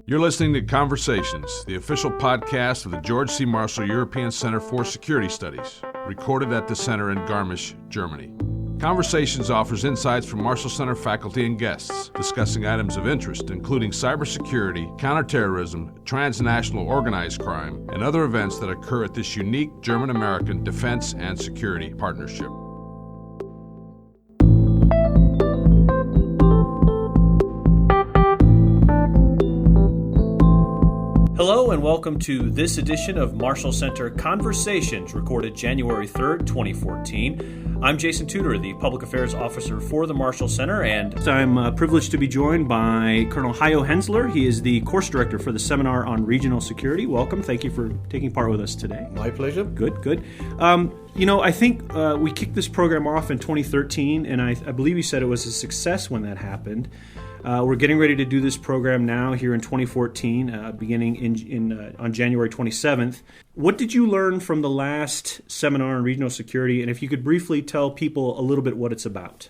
You're listening to Conversations, the official podcast of the George C. Marshall European Center for Security Studies, recorded at the center in Garmisch, Germany. Conversations offers insights from Marshall Center faculty and guests, discussing items of interest, including cybersecurity, counterterrorism, transnational organized crime, and other events that occur at this unique German-American defense and security partnership. Hello and welcome to this edition of Marshall Center Conversations, recorded January 3rd, 2014. I'm Jason Tudor, the Public Affairs Officer for the Marshall Center, and I'm privileged to be joined by Colonel Heinz-Joachim Henseler. He is the Course Director for the Seminar on Regional Security. Welcome. Thank you for taking part with us today. My pleasure. Good. I think we kicked this program off in 2013, and I believe you said it was a success when that happened. We're getting ready to do this program now here in 2014, beginning on January 27th. What did you learn from the last seminar on regional security? And if you could briefly tell people a little bit what it's about.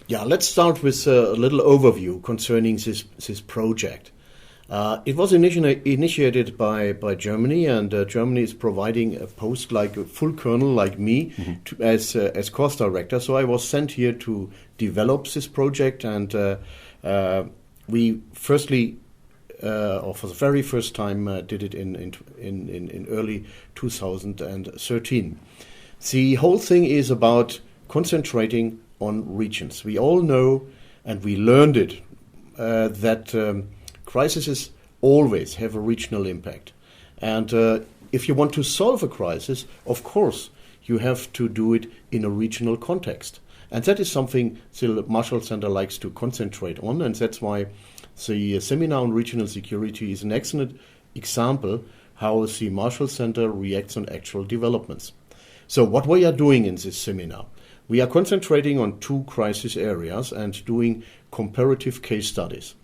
Yeah, let's start with a little overview concerning this project. It was initiated by Germany, and Germany is providing a post like a full colonel like me as course director. So I was sent here to develop this project, and we firstly, or for the very first time, did it in early 2013. The whole thing is about concentrating on regions. We all know, and we learned it, that crises always have a regional impact. And if you want to solve a crisis, of course, you have to do it in a regional context. And that is something the Marshall Center likes to concentrate on, and that's why the Seminar on Regional Security is an excellent example how the Marshall Center reacts on actual developments. So what we are doing in this seminar, we are concentrating on two crisis areas and doing comparative case studies.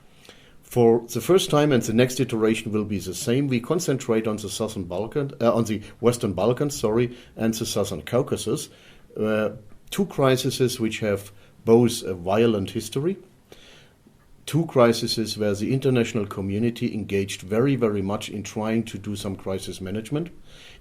For the first time, and the next iteration will be the same, we concentrate on the Western Balkans, and the Southern Caucasus. Two crises which have both a violent history, two crises where the international community engaged very, very much in trying to do some crisis management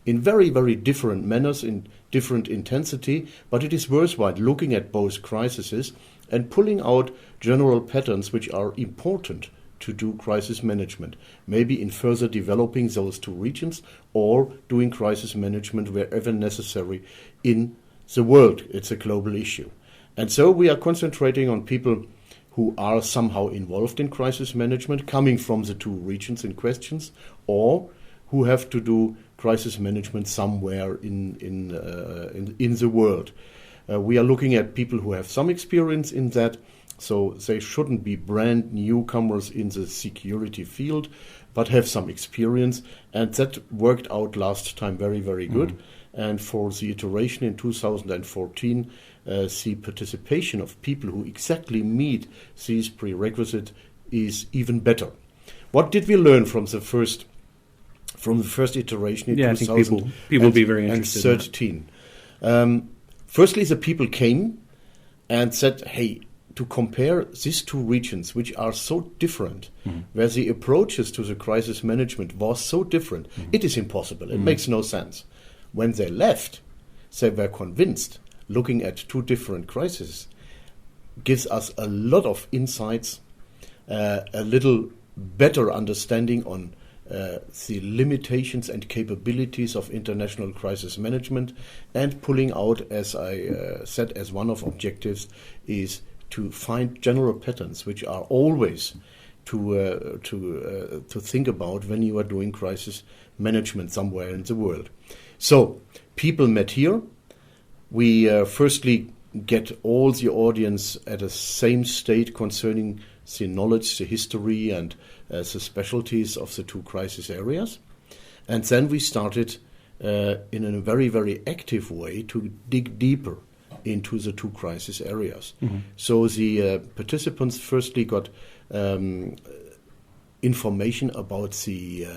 in very, very different manners, in different intensity, but it is worthwhile looking at both crises and pulling out general patterns which are important to do crisis management, maybe in further developing those two regions or doing crisis management wherever necessary in the world. It's a global issue. And so we are concentrating on people who are somehow involved in crisis management, coming from the two regions in questions, or who have to do crisis management somewhere in the world. We are looking at people who have some experience in that, so they shouldn't be brand newcomers in the security field, but have some experience. And that worked out last time very, very good. Mm-hmm. And for the iteration in 2014, the participation of people who exactly meet these prerequisites is even better. What did we learn from the first iteration in 2013? I think people will be very interested in that. Firstly, the people came and said, hey, to compare these two regions, which are so different, where the approaches to the crisis management was so different, it is impossible. It makes no sense. When they left, they were convinced, looking at two different crises, gives us a lot of insights, a little better understanding on the limitations and capabilities of international crisis management, and pulling out, as I said, as one of objectives, is to find general patterns which are always to think about when you are doing crisis management somewhere in the world. So, people met here. We firstly get all the audience at the same state concerning the knowledge, the history, and the specialties of the two crisis areas. And then we started in a very, very active way to dig deeper into the two crisis areas. Mm-hmm. So the participants firstly got information about the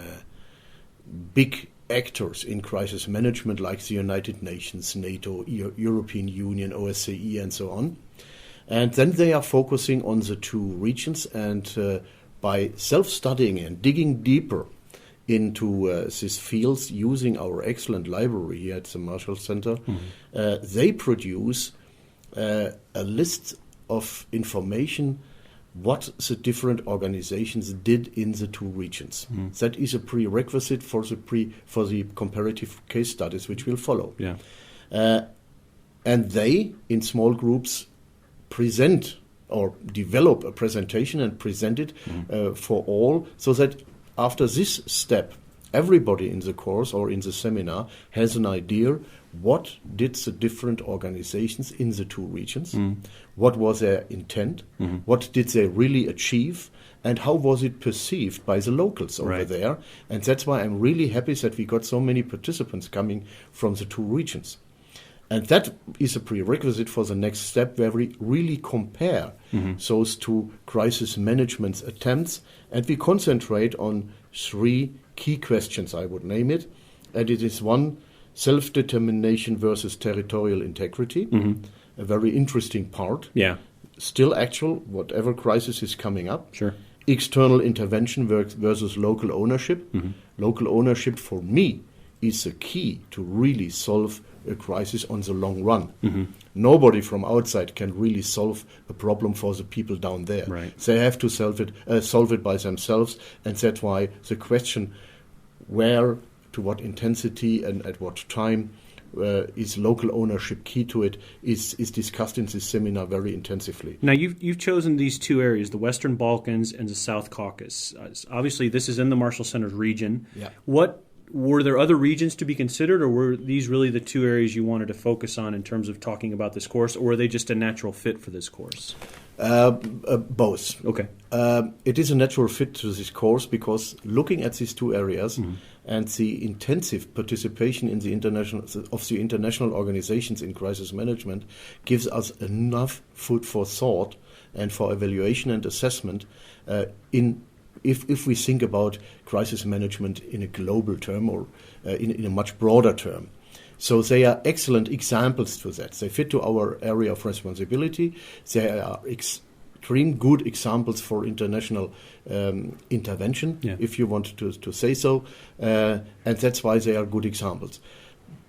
big actors in crisis management like the United Nations, NATO, European Union, OSCE, and so on. And then they are focusing on the two regions and by self-studying and digging deeper into these fields using our excellent library here at the Marshall Center, they produce a list of information what the different organizations did in the two regions. That is a prerequisite for the comparative case studies which will follow. Yeah. And they, in small groups, present or develop a presentation and present it for all, so that after this step, everybody in the course or in the seminar has an idea what did the different organizations in the two regions, what was their intent, what did they really achieve, and how was it perceived by the locals over there. And that's why I'm really happy that we got so many participants coming from the two regions. And that is a prerequisite for the next step, where we really compare those two crisis management attempts, and we concentrate on three key questions, I would name it. And it is one, self-determination versus territorial integrity, a very interesting part. Yeah. Still actual, whatever crisis is coming up. Sure. External intervention versus local ownership. Local ownership, for me, is the key to really solve a crisis on the long run. Nobody from outside can really solve a problem for the people down there. Right. They have to solve it by themselves, and that's why the question where, to what intensity, and at what time is local ownership key to it is discussed in this seminar very intensively. Now, you've chosen these two areas, the Western Balkans and the South Caucasus. Obviously, this is in the Marshall Center's region. Yeah. Were there other regions to be considered, or were these really the two areas you wanted to focus on in terms of talking about this course, or were they just a natural fit for this course? Both. Okay. It is a natural fit to this course because looking at these two areas and the intensive participation in the international organizations in crisis management gives us enough food for thought and for evaluation and assessment if we think about crisis management in a global term or in a much broader term. So they are excellent examples to that. They fit to our area of responsibility. They are extreme good examples for international intervention, if you want to say so. And that's why they are good examples.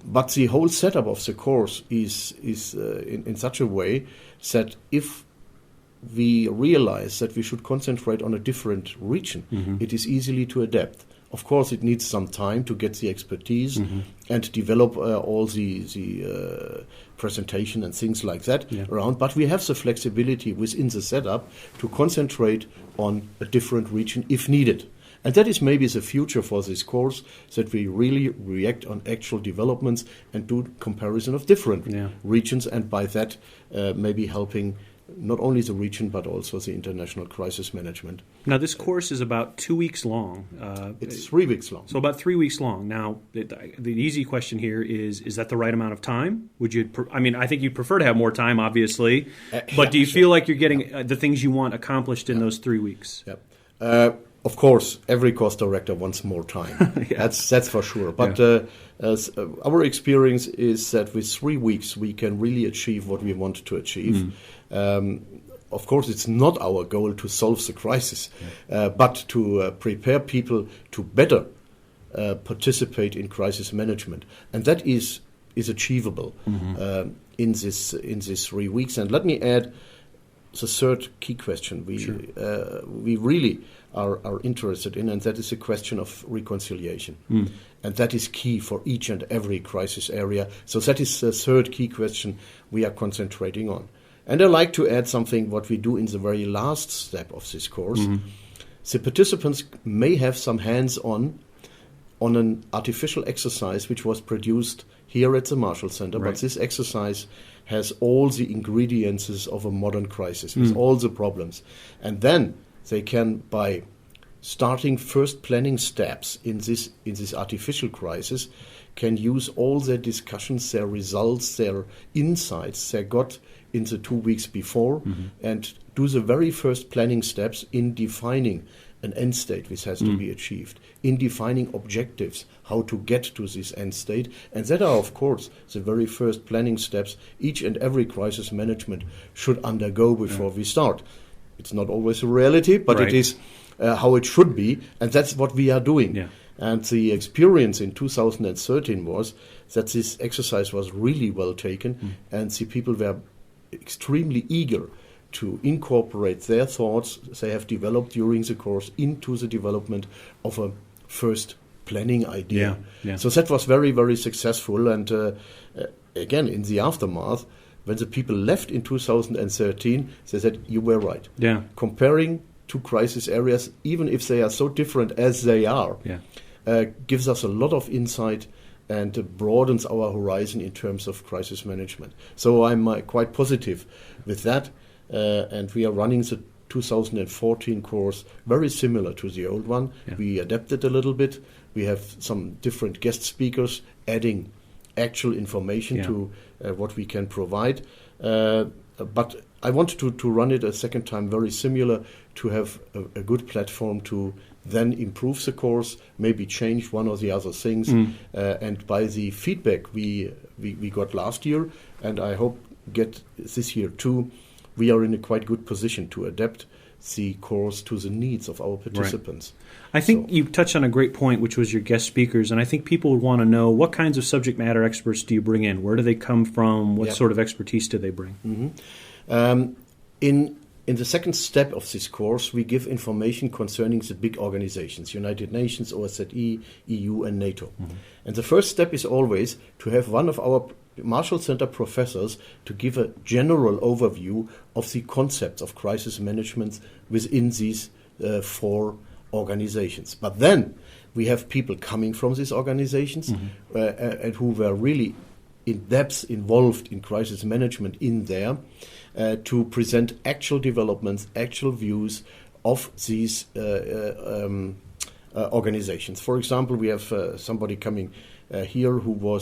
But the whole setup of the course is in such a way that if we realize that we should concentrate on a different region, it is easily to adapt. Of course, it needs some time to get the expertise and develop all the presentation and things like that around. But we have the flexibility within the setup to concentrate on a different region if needed. And that is maybe the future for this course, that we really react on actual developments and do comparison of different regions, and by that maybe helping not only the region but also the international crisis management. Now, this course is about 2 weeks long. It's 3 weeks long. So about 3 weeks long. Now, the easy question here is that the right amount of time? I think you'd prefer to have more time, obviously, but do you feel like you're getting the things you want accomplished in those 3 weeks? Of course, every course director wants more time. That's for sure. But our experience is that with 3 weeks we can really achieve what we want to achieve. Of course, it's not our goal to solve the crisis, but to prepare people to better participate in crisis management, and that is achievable in this 3 weeks. And let me add the third key question we really are interested in, and that is the question of reconciliation. And that is key for each and every crisis area. So that is the third key question we are concentrating on. And I'd like to add something what we do in the very last step of this course. The participants may have some hands-on on an artificial exercise which was produced here at the Marshall Center, but this exercise has all the ingredients of a modern crisis, with all the problems. And then they can, by starting first planning steps in this artificial crisis, can use all their discussions, their results, their insights they got in the 2 weeks before, and do the very first planning steps in defining an end state which has to be achieved, in defining objectives, how to get to this end state. And that are, of course, the very first planning steps each and every crisis management should undergo before we start. It's not always a reality, but it is how it should be, and that's what we are doing. Yeah. And the experience in 2013 was that this exercise was really well taken, and the people were extremely eager to incorporate their thoughts they have developed during the course into the development of a first planning idea. Yeah. So that was very, very successful. And again, in the aftermath, when the people left in 2013, they said, you were right. Yeah. Comparing two crisis areas, even if they are so different as they are, gives us a lot of insight and broadens our horizon in terms of crisis management. So I'm quite positive with that. And we are running the 2014 course very similar to the old one. Yeah. We adapted a little bit. We have some different guest speakers adding actual information to what we can provide. But I wanted to run it a second time very similar, to have a good platform to then improve the course, maybe change one or the other things. And by the feedback we got last year, and I hope get this year too, we are in a quite good position to adapt the course to the needs of our participants. Right. I think you touched on a great point, which was your guest speakers, and I think people would want to know, what kinds of subject matter experts do you bring in? Where do they come from? What sort of expertise do they bring? In the second step of this course, we give information concerning the big organizations, United Nations, OSCE, EU, and NATO. And the first step is always to have one of our Marshall Center professors to give a general overview of the concepts of crisis management within these 4 organizations. But then we have people coming from these organizations and who were really in depth involved in crisis management in there, to present actual developments, actual views of these organizations. For example, we have somebody coming here who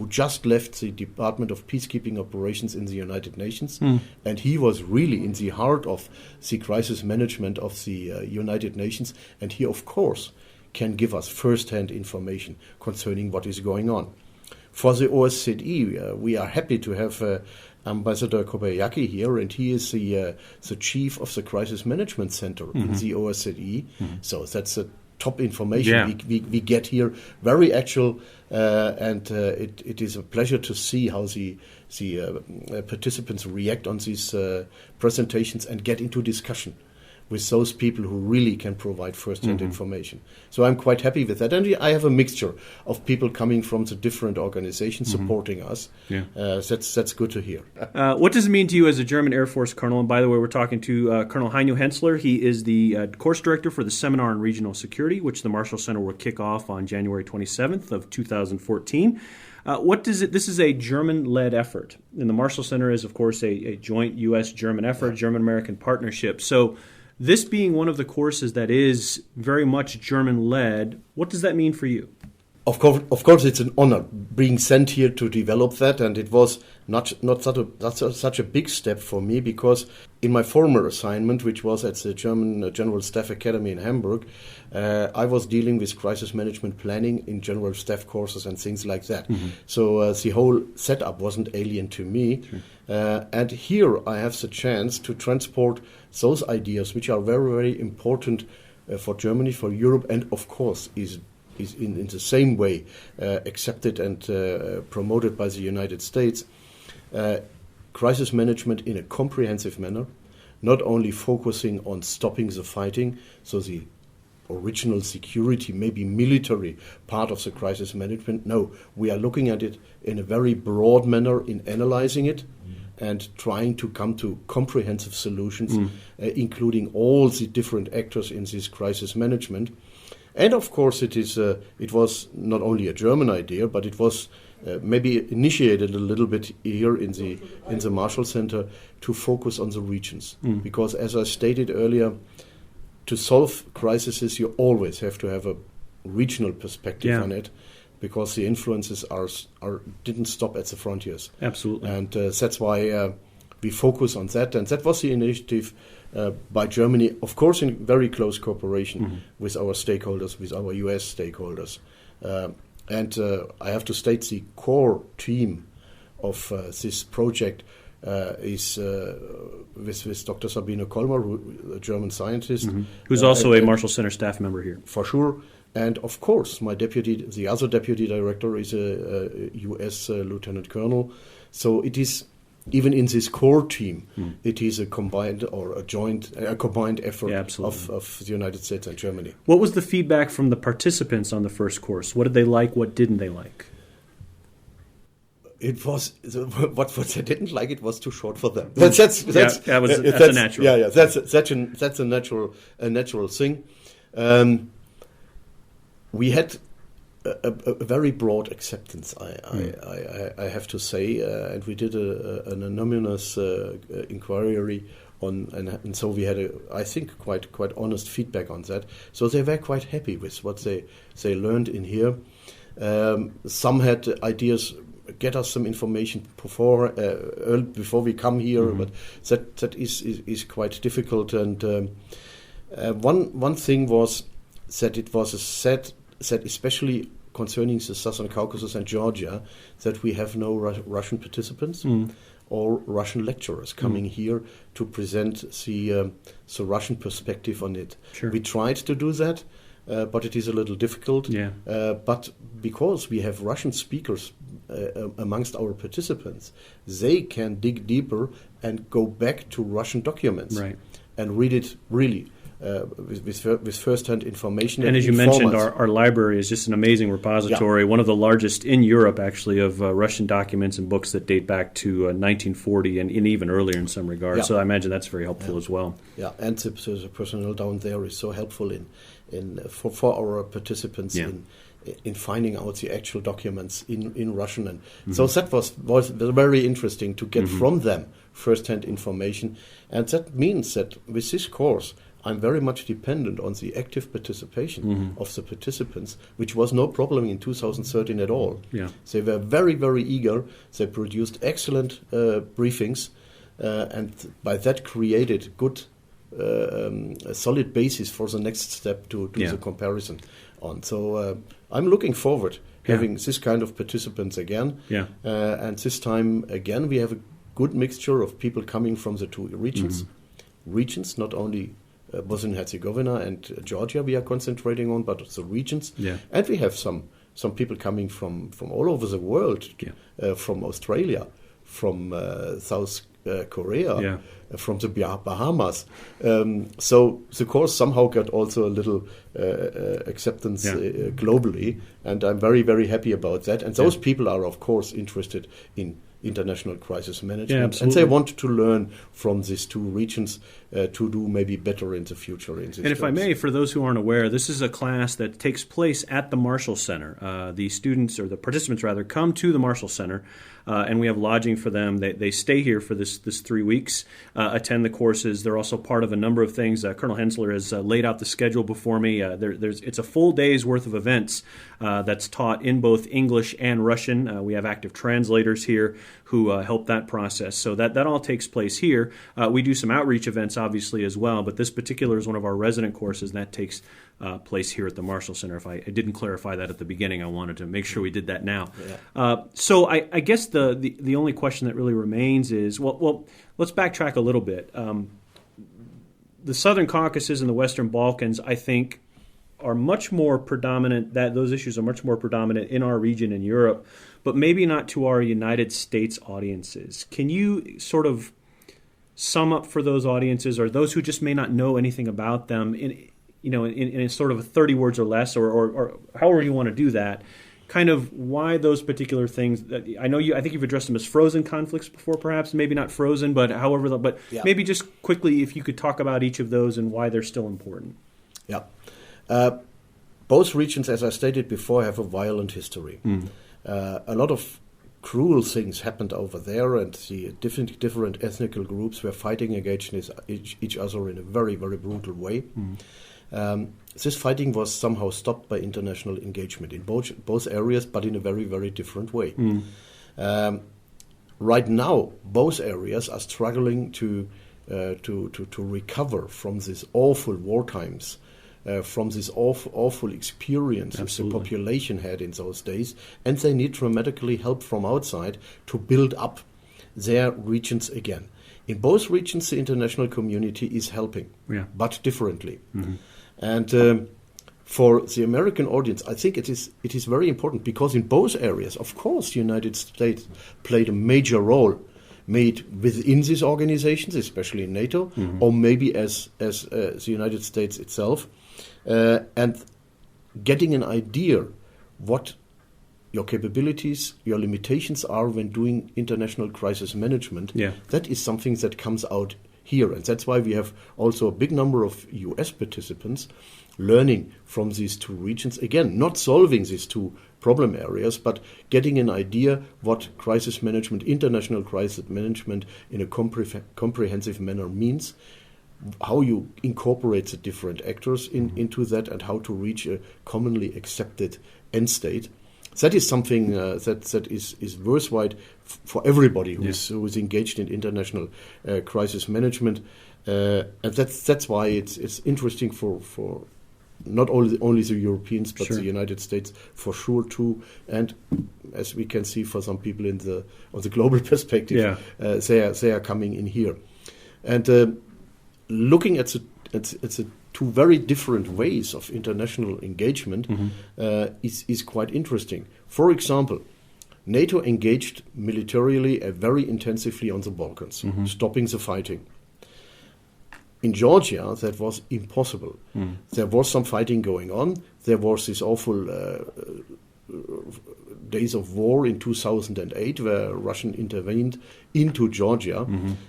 just left the Department of Peacekeeping Operations in the United Nations, and he was really in the heart of the crisis management of the United Nations, and he, of course, can give us first-hand information concerning what is going on. For the OSCE, we are happy to have Ambassador Kobayaki here, and he is the chief of the Crisis Management Center in the OSCE. So that's a top information we get here, very actual, and it is a pleasure to see how the participants react on these presentations and get into discussion with those people who really can provide first-hand information. So I'm quite happy with that. And I have a mixture of people coming from the different organizations supporting us. That's good to hear. What does it mean to you as a German Air Force colonel? And by the way, we're talking to Colonel Heinz-Joachim Henseler. He is the course director for the Seminar on Regional Security, which the Marshall Center will kick off on January 27th of 2014. This is a German-led effort. And the Marshall Center is, of course, a joint U.S.-German effort, German-American partnership. So this being one of the courses that is very much German-led, what does that mean for you? Of course, it's an honor being sent here to develop that, and it was not such a big step for me, because in my former assignment, which was at the German General Staff Academy in Hamburg, I was dealing with crisis management planning in general staff courses and things like that. So the whole setup wasn't alien to me. And here I have the chance to transport those ideas, which are very, very important for Germany, for Europe, and of course is in the same way accepted and promoted by the United States. Crisis management in a comprehensive manner, not only focusing on stopping the fighting, so the original security, maybe military part of the crisis management. No, we are looking at it in a very broad manner in analyzing it and trying to come to comprehensive solutions, including all the different actors in this crisis management. And of course, it was not only a German idea, but it was maybe initiated a little bit here in the Marshall Center to focus on the regions, because as I stated earlier, to solve crises, you always have to have a regional perspective on it, because the influences didn't stop at the frontiers. Absolutely, and that's why we focus on that. And that was the initiative by Germany, of course, in very close cooperation with our stakeholders, with our US stakeholders. And I have to state the core team of this project is with Dr. Sabine Kolmer, a German scientist. Who's also a Marshall Center staff member here. For sure. And of course, the other deputy director is a U.S. lieutenant colonel. So it is, even in this core team, it is a combined effort of the United States and Germany. What was the feedback from the participants on the first course? What did they like? What didn't they like? It was what they didn't like. It was too short for them. That's a natural. Yeah, that's a natural thing. We had a very broad acceptance, I have to say, and we did an anonymous inquiry on, and so we had I think quite honest feedback on that. So they were quite happy with what they learned in here. Some had ideas. Get us some information before we come here, but that is quite difficult. And one thing was that it was said especially concerning the Southern Caucasus and Georgia, that we have no Russian participants or Russian lecturers coming here to present the Russian perspective on it. Sure. We tried to do that, but it is a little difficult. Yeah. But because we have Russian speakers amongst our participants, they can dig deeper and go back to Russian documents and read it really with first-hand information. And as you mentioned, our library is just an amazing repository, one of the largest in Europe, actually, of Russian documents and books that date back to 1940 and even earlier in some regards. Yeah. So I imagine that's very helpful as well. Yeah, and the personnel down there is so helpful for our participants in finding out the actual documents in Russian. And so that was very interesting to get from them first-hand information. And that means that with this course, I'm very much dependent on the active participation of the participants, which was no problem in 2013 at all. Yeah. They were very, very eager. They produced excellent briefings, and by that created good, a solid basis for the next step to do the comparison on. So I'm looking forward having this kind of participants again. Yeah. And this time again, we have a good mixture of people coming from the two regions. Regions, not only Bosnia-Herzegovina and Georgia we are concentrating on, but the regions. Yeah. And we have some people coming from all over the world, from Australia, from South Korea, from the Bahamas. So the course somehow got also a little acceptance globally, and I'm very, very happy about that. And those people are, of course, interested in international crisis management, and they want to learn from these two regions to do maybe better in the future. And if I may, for those who aren't aware, this is a class that takes place at the Marshall Center. The students, or the participants rather, come to the Marshall Center, and we have lodging for them. They stay here for this 3 weeks, attend the courses. They're also part of a number of things. Colonel Henseler has laid out the schedule before me. It's a full day's worth of events that's taught in both English and Russian. We have active translators here who help that process. So that all takes place here. We do some outreach events, obviously, as well, but this particular is one of our resident courses, and that takes place here at the Marshall Center. If I didn't clarify that at the beginning, I wanted to make sure we did that now. Yeah. So I guess the only question that really remains is, well, let's backtrack a little bit. The Southern Caucasus and the Western Balkans, I think, are much more predominant, those issues are much more predominant in our region in Europe, but maybe not to our United States audiences. Can you sort of sum up for those audiences, or those who just may not know anything about them, in sort of 30 words or less, or however you want to do that, kind of why those particular things? I think you've addressed them as frozen conflicts before, perhaps, maybe not frozen, but maybe just quickly, if you could talk about each of those and why they're still important. Yeah. Both regions, as I stated before, have a violent history. A lot of cruel things happened over there, and the different ethnic groups were fighting against each other in a very, very brutal way. This fighting was somehow stopped by international engagement in both areas, but in a very, very different way. Right now, both areas are struggling to recover from these awful war times. From this awful experience the population had in those days, and they need dramatically help from outside to build up their regions again. In both regions, the international community is helping, but differently. And for the American audience, I think it is very important, because in both areas, of course, the United States played a major role, made within these organizations, especially in NATO, or maybe as the United States itself, and getting an idea what your capabilities, your limitations are when doing international crisis management. That is something that comes out here, and that's why we have also a big number of US participants learning from these two regions. Again, not solving these two problem areas, but getting an idea what crisis management, international crisis management in a comprehensive manner means, how you incorporate the different actors into that, and how to reach a commonly accepted end state. That is something that is worthwhile for everybody who is engaged in international crisis management, and that's why it's interesting for not only the Europeans, but the United States for sure too, and as we can see for some people on the global perspective, they are coming in here, and looking at the two very different ways of international engagement is quite interesting. For example, NATO engaged militarily very intensively on the Balkans, stopping the fighting. In Georgia, that was impossible. There was some fighting going on. There was this awful days of war in 2008 where Russia intervened into Georgia.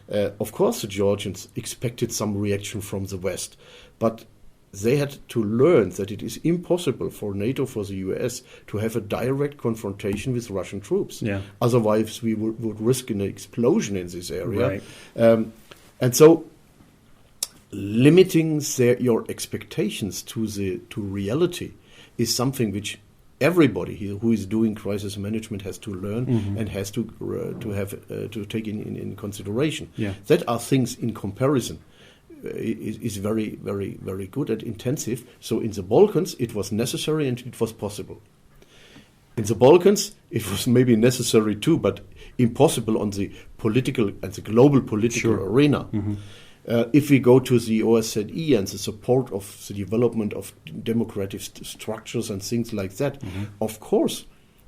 Of course, the Georgians expected some reaction from the West, but they had to learn that it is impossible for NATO, for the US, to have a direct confrontation with Russian troops. Otherwise, we would risk an explosion in this area. And so limiting your expectations to reality is something which everybody who is doing crisis management has to learn and has to take in consideration. That are things in comparison is very, very, very good and intensive. So in the Balkans, it was necessary and it was possible. In the Balkans, it was maybe necessary too, but impossible on the political and the global political arena. If we go to the OSCE and the support of the development of democratic structures and things like that, of course,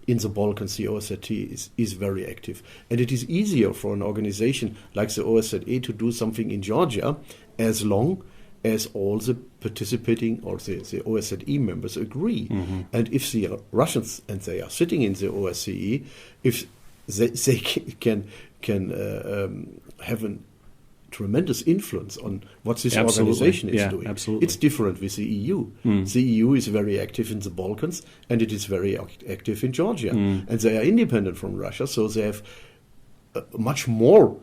in the Balkans, the OSCE is very active. And it is easier for an organization like the OSCE to do something in Georgia as long as all the participating or the OSCE members agree. And if the Russians, and they are sitting in the OSCE, if they can have a tremendous influence on what this organization is doing. It's different with the EU. The EU is very active in the Balkans, and it is very active in Georgia. And they are independent from Russia, so they have much more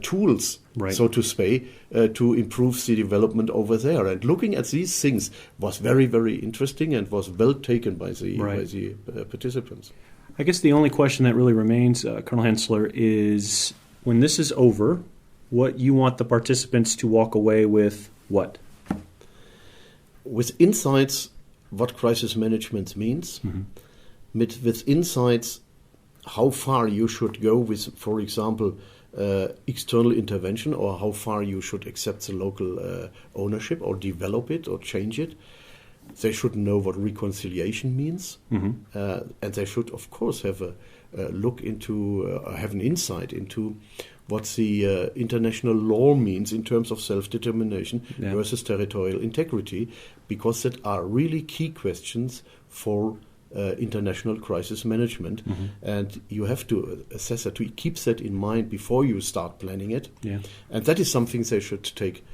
tools, so to say, to improve the development over there. And looking at these things was very, very interesting and was well taken by the participants. I guess the only question that really remains, Colonel Henseler, is when this is over, what you want the participants to walk away with what? With insights what crisis management means, with insights how far you should go with, for example, external intervention, or how far you should accept the local ownership or develop it or change it. They should know what reconciliation means, and they should, of course, have a look into, have an insight into what the international law means in terms of self-determination versus territorial integrity, because that are really key questions for international crisis management. And you have to assess that, to keep that in mind before you start planning it. And that is something they should take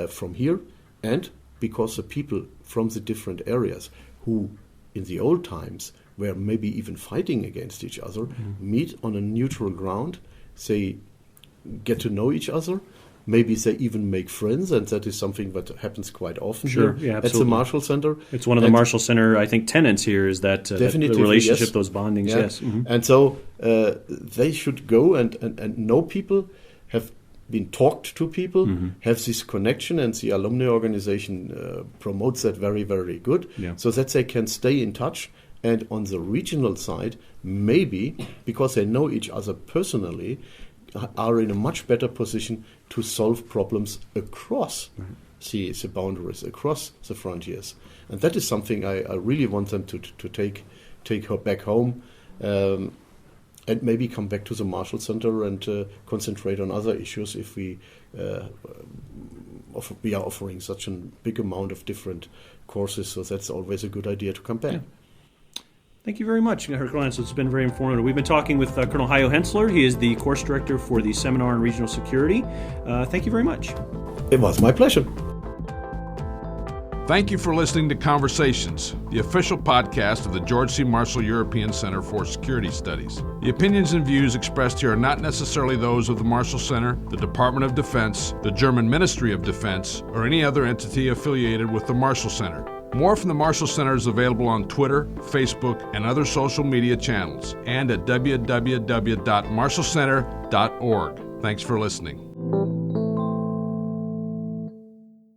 from here. And because the people from the different areas who in the old times were maybe even fighting against each other meet on a neutral ground, they get to know each other, maybe they even make friends, and that is something that happens quite often at the Marshall Center. It's one of the Marshall Center, I think, tenets here is that the relationship, those bondings, And so they should go and know people, have been talked to people, have this connection, and the alumni organization promotes that very, very good, so that they can stay in touch. And on the regional side, maybe, because they know each other personally, are in a much better position to solve problems across the boundaries, across the frontiers. And that is something I really want them to take her back home, and maybe come back to the Marshall Center and concentrate on other issues if we are offering such a big amount of different courses. So that's always a good idea to come back. Yeah. Thank you very much, Colonel Henseler. It's been very informative. We've been talking with Colonel Heinz-Joachim Henseler. He is the course director for the Seminar on Regional Security. Thank you very much. It was my pleasure. Thank you for listening to Conversations, the official podcast of the George C. Marshall European Center for Security Studies. The opinions and views expressed here are not necessarily those of the Marshall Center, the Department of Defense, the German Ministry of Defense, or any other entity affiliated with the Marshall Center. More from the Marshall Center is available on Twitter, Facebook, and other social media channels, and at www.marshallcenter.org. Thanks for listening.